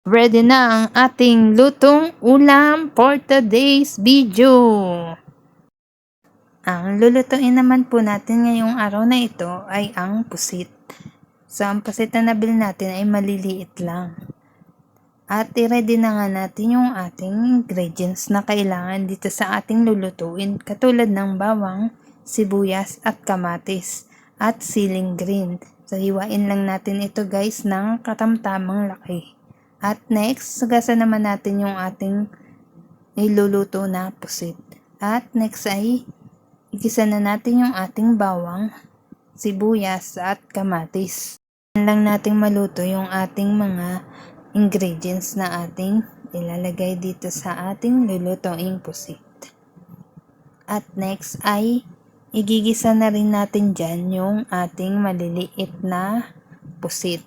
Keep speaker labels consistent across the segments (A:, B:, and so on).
A: Ready na ang ating lutong ulam for today's video. Ang lulutuin naman po natin ngayong araw na ito ay ang pusit. So, ang pusit na nabili natin ay maliliit lang. At i-ready na nga natin yung ating ingredients na kailangan dito sa ating lulutuin, katulad ng bawang, sibuyas at kamatis at siling green. So, hiwain lang natin ito guys ng katamtamang laki. At next, sagasan naman natin yung ating niluluto na pusit. At next ay igisa na natin yung ating bawang, sibuyas at kamatis. Lang nating maluto yung ating mga ingredients na ating ilalagay dito sa ating lulutuing pusit. At next ay igigisa na rin natin dyan yung ating maliliit na pusit.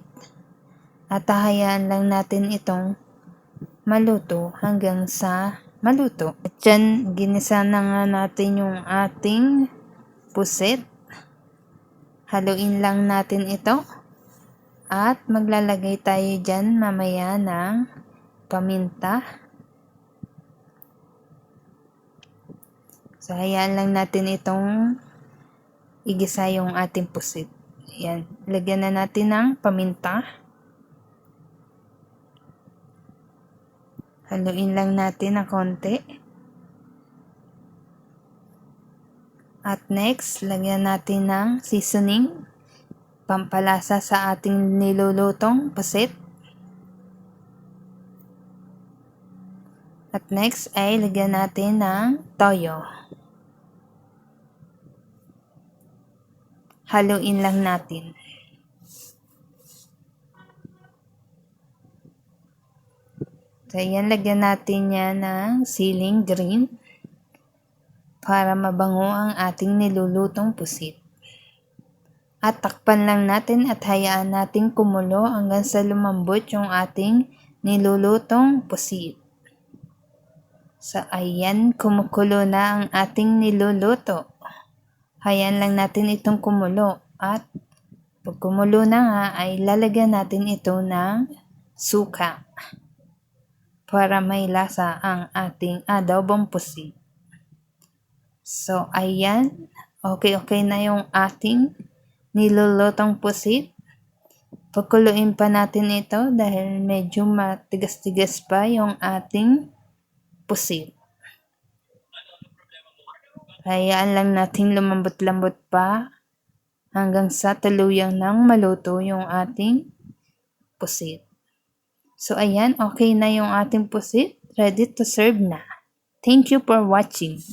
A: At hahayaan lang natin itong maluto hanggang sa maluto. At dyan, ginisa na nga natin yung ating pusit. Haluin lang natin ito. At maglalagay tayo dyan mamaya ng paminta. So, hayaan lang natin itong igisa yung ating pusit. Ayan. Lagyan na natin ng paminta. Haluin lang natin ng konti. At next, lagyan natin ng seasoning, pampalasa sa ating nilulutong pusit. At next ay lagyan natin ng toyo. Haluin lang natin. So, ayan, lagyan natin yan ng siling green para mabango ang ating nilulutong pusit. At takpan lang natin at hayaan natin kumulo hanggang sa lumambot yung ating nilulutong pusit. So, ayan, kumukulo na ang ating niluluto. Hayaan lang natin itong kumulo. At pag kumulo na nga, ay lalagyan natin ito ng suka para may lasa ang ating adobong pusit. So, ayan. Okay na yung ating nilulutong pusit. Pakuluin pa natin ito dahil medyo matigas-tigas pa yung ating pusit. Hayaan lang natin lumambot-lambot pa hanggang sa tuluyang nang maluto yung ating pusit. So, ayan, okay na yung ating pusit. Ready to serve na. Thank you for watching.